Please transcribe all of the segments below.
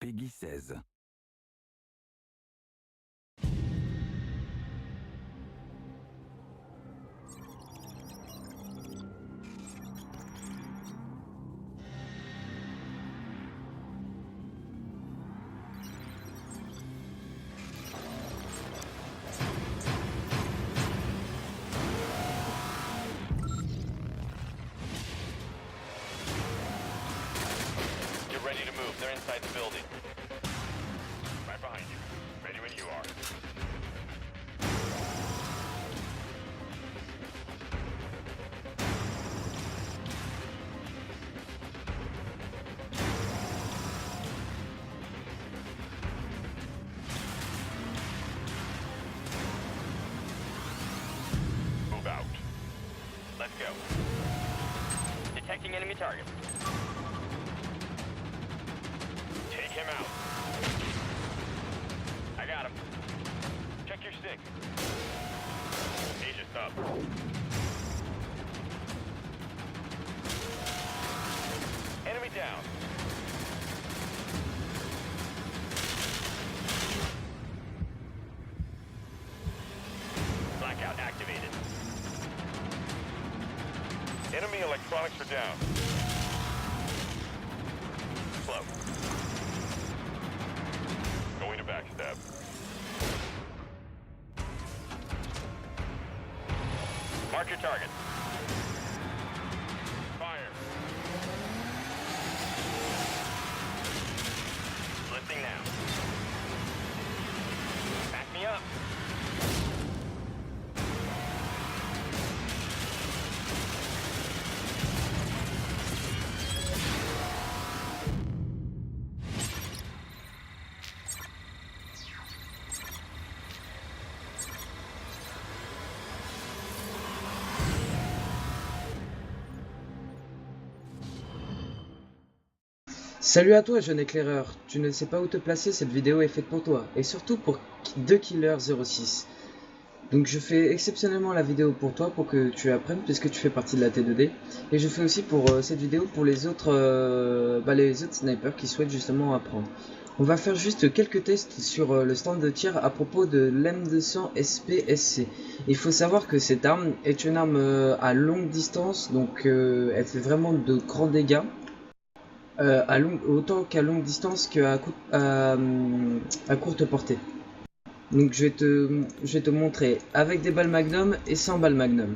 Peggy 16. Ready to move. They're inside the building. Right behind you. Ready when you are. Move out. Let's go. Detecting enemy target. Take him out. I got him. Check your stick. Aegis up. Enemy down. Blackout activated. Enemy electronics are down. Slow. Going to backstab. Mark your target. Fire. Lifting now. Back me up. Salut à toi jeune éclaireur, tu ne sais pas où te placer, cette vidéo est faite pour toi, et surtout pour 2Killer06. Donc je fais exceptionnellement la vidéo pour toi, pour que tu apprennes, puisque tu fais partie de la T2D, et je fais aussi pour cette vidéo pour les autres snipers qui souhaitent justement apprendre. On va faire juste quelques tests sur le stand de tir à propos de l'M200 SPSC. Il faut savoir que cette arme est une arme à longue distance, donc elle fait vraiment de grands dégâts. Autant qu'à longue distance qu'à courte portée. Donc je vais te montrer avec des balles Magnum et sans balles Magnum.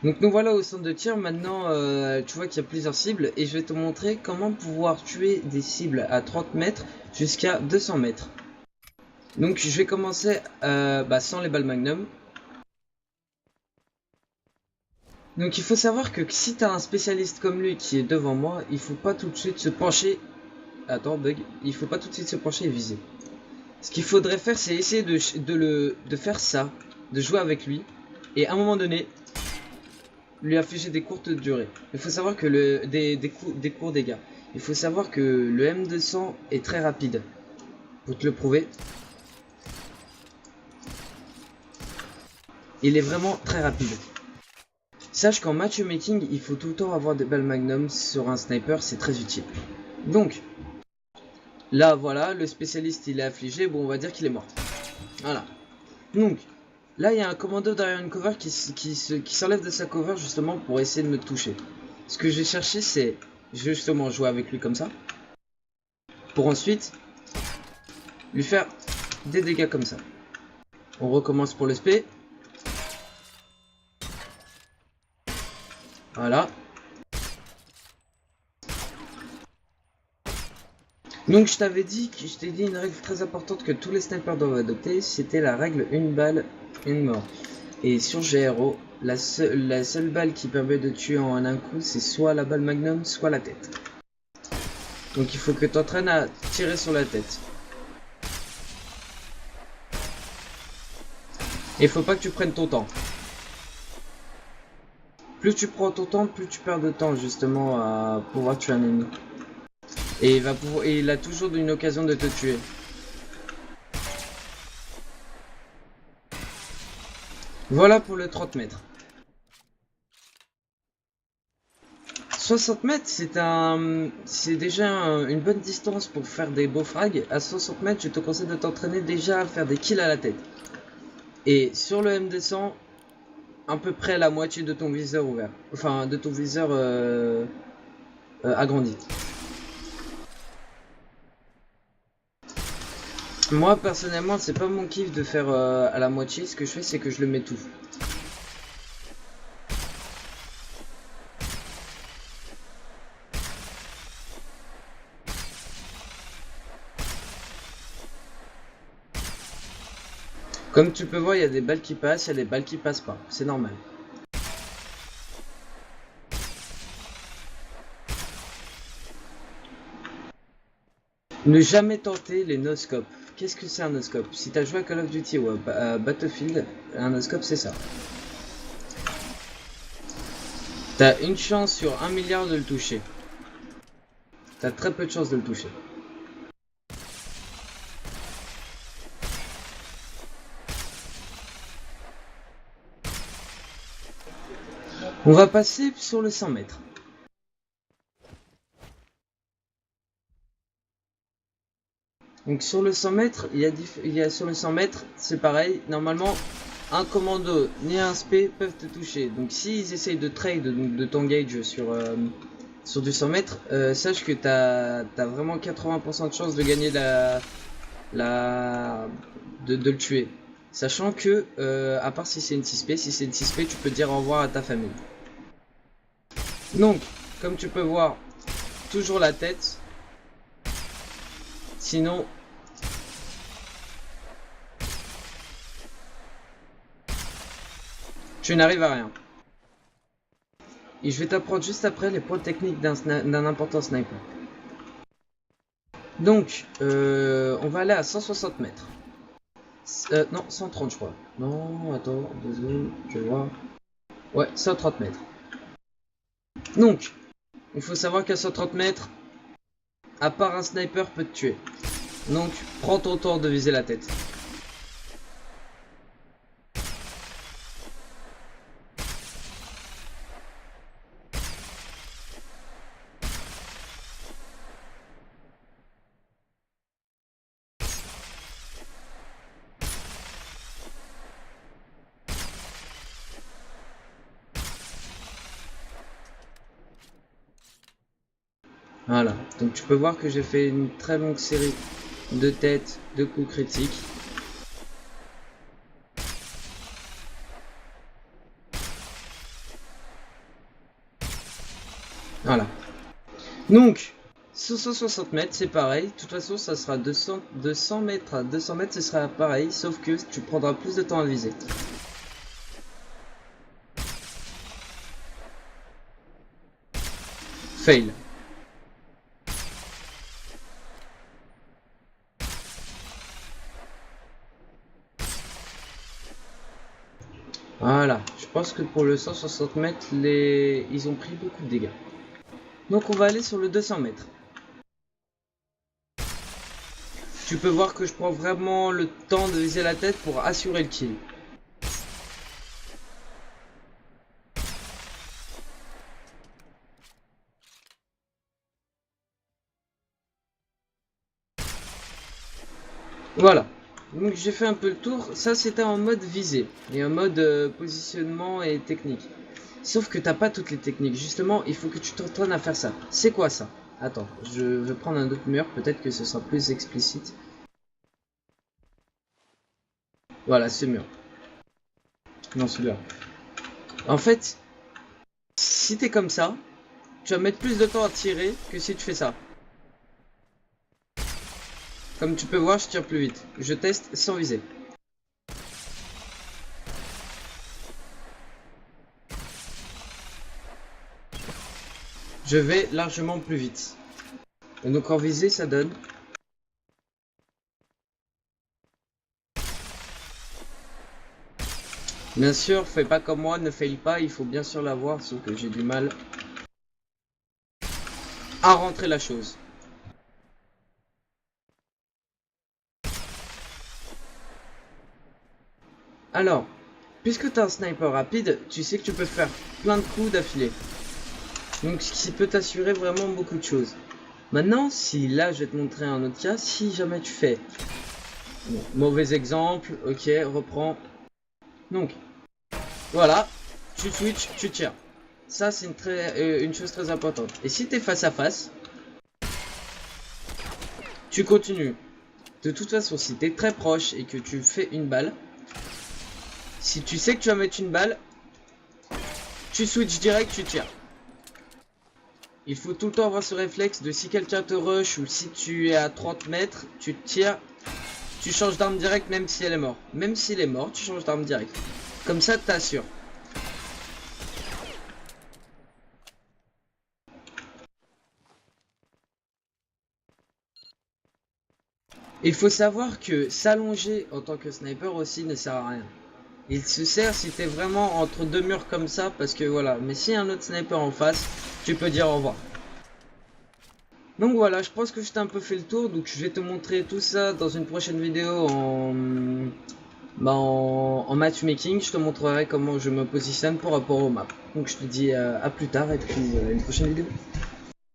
Donc nous voilà au centre de tir. Maintenant tu vois qu'il y a plusieurs cibles et je vais te montrer comment pouvoir tuer des cibles à 30 mètres jusqu'à 200 mètres. Donc je vais commencer sans les balles Magnum. Donc il faut savoir que si tu as un spécialiste comme lui qui est devant moi, il faut pas tout de suite se pencher. Attends, bug. Il faut pas tout de suite se pencher et viser. Ce qu'il faudrait faire, c'est essayer de faire ça, de jouer avec lui, et à un moment donné, lui afficher des courtes durées. Il faut savoir que des courts dégâts. Il faut savoir que le M200 est très rapide. Pour te le prouver, il est vraiment très rapide. Sache qu'en matchmaking, il faut tout le temps avoir des balles Magnum sur un sniper, c'est très utile. Donc, là voilà, le spécialiste il est affligé, bon on va dire qu'il est mort. Voilà. Donc, là il y a un commando derrière une cover qui s'enlève de sa cover justement pour essayer de me toucher. Ce que j'ai cherché c'est justement jouer avec lui comme ça. Pour ensuite, lui faire des dégâts comme ça. On recommence pour le spé. Voilà. Donc je t'avais dit, je t'ai dit une règle très importante que tous les snipers doivent adopter, c'était la règle une balle, une mort. Et sur GRO, la seule balle qui permet de tuer en un coup, c'est soit la balle Magnum, soit la tête. Donc il faut que tu t'entraînes à tirer sur la tête. Et il faut pas que tu prennes ton temps. Plus tu prends ton temps, plus tu perds de temps justement à pouvoir tuer un ennemi. Et il a toujours une occasion de te tuer. Voilà pour le 30 mètres. 60 mètres, c'est déjà une bonne distance pour faire des beaux frags. À 60 mètres, je te conseille de t'entraîner déjà à faire des kills à la tête. Et sur le M200, à peu près la moitié de ton viseur ouvert. Enfin, de ton viseur agrandi. Moi, personnellement, c'est pas mon kiff de faire à la moitié. Ce que je fais, c'est que je le mets tout. Comme tu peux voir, il y a des balles qui passent, il y a des balles qui passent pas. C'est normal. Ne jamais tenter les no-scopes. Qu'est-ce que c'est un no-scope? Si tu as joué à Call of Duty ou à Battlefield, un no-scope c'est ça. T'as une chance sur 1 milliard de le toucher. T'as très peu de chances de le toucher. On va passer sur le 100 mètres. Donc sur le 100 mètres, sur le 100 mètres, c'est pareil. Normalement, un commando ni un SP peuvent te toucher. Donc s'ils essayent de trade, donc de t'engage sur du 100 mètres, sache que t'as vraiment 80% de chance de gagner de le tuer. Sachant que, à part si c'est une 6P, si c'est une 6P, tu peux dire au revoir à ta famille. Donc, comme tu peux voir, toujours la tête. Sinon, tu n'arrives à rien. Et je vais t'apprendre juste après les points techniques d'un important sniper. Donc, on va aller à 160 mètres. Non, 130 je crois. Non, attends, 2 secondes, je vais voir. Ouais, 130 mètres. Donc, il faut savoir qu'à 130 mètres, à part un sniper peut te tuer. Donc, prends ton temps de viser la tête. Voilà, donc tu peux voir que j'ai fait une très longue série de têtes, de coups critiques. Voilà. Donc, sur 160 mètres, c'est pareil. De toute façon, ça sera de 100 mètres à 200 mètres, ce sera pareil, sauf que tu prendras plus de temps à viser. Fail. Voilà, je pense que pour le 160 mètres, ils ont pris beaucoup de dégâts. Donc on va aller sur le 200 mètres. Tu peux voir que je prends vraiment le temps de viser la tête pour assurer le kill. Voilà. Donc j'ai fait un peu le tour. Ça c'était en mode visée et en mode positionnement et technique. Sauf que t'as pas toutes les techniques. Justement, il faut que tu t'entraînes à faire ça. C'est quoi ça? Attends, je vais prendre un autre mur. Peut-être que ce sera plus explicite. Voilà, ce mur. Non, celui-là. En fait, si t'es comme ça, tu vas mettre plus de temps à tirer que si tu fais ça. Comme tu peux voir, je tire plus vite. Je teste sans viser. Je vais largement plus vite. Et donc en visée, ça donne... Bien sûr, fais pas comme moi, ne fail pas, il faut bien sûr l'avoir, sauf que j'ai du mal à rentrer la chose. Alors, puisque tu as un sniper rapide, tu sais que tu peux faire plein de coups d'affilée. Donc ce qui peut t'assurer vraiment beaucoup de choses. Maintenant, si là je vais te montrer un autre cas, si jamais tu fais bon, mauvais exemple, ok, reprends. Donc voilà, tu switches, tu tires. Ça c'est une chose très importante. Et si tu es face à face, tu continues. De toute façon, si tu es très proche et que tu fais une balle, si tu sais que tu vas mettre une balle, tu switches direct, tu tires. Il faut tout le temps avoir ce réflexe de si quelqu'un te rush ou si tu es à 30 mètres, tu tires, tu changes d'arme direct même si elle est morte. Même s'il est mort, tu changes d'arme direct. Comme ça, t'assures. Il faut savoir que s'allonger en tant que sniper aussi ne sert à rien. Il se sert si t'es vraiment entre deux murs comme ça, parce que voilà. Mais si y a un autre sniper en face, tu peux dire au revoir. Donc voilà, je pense que je t'ai un peu fait le tour, donc je vais te montrer tout ça dans une prochaine vidéo en matchmaking. Je te montrerai comment je me positionne par rapport aux maps. Donc je te dis à plus tard et puis une prochaine vidéo.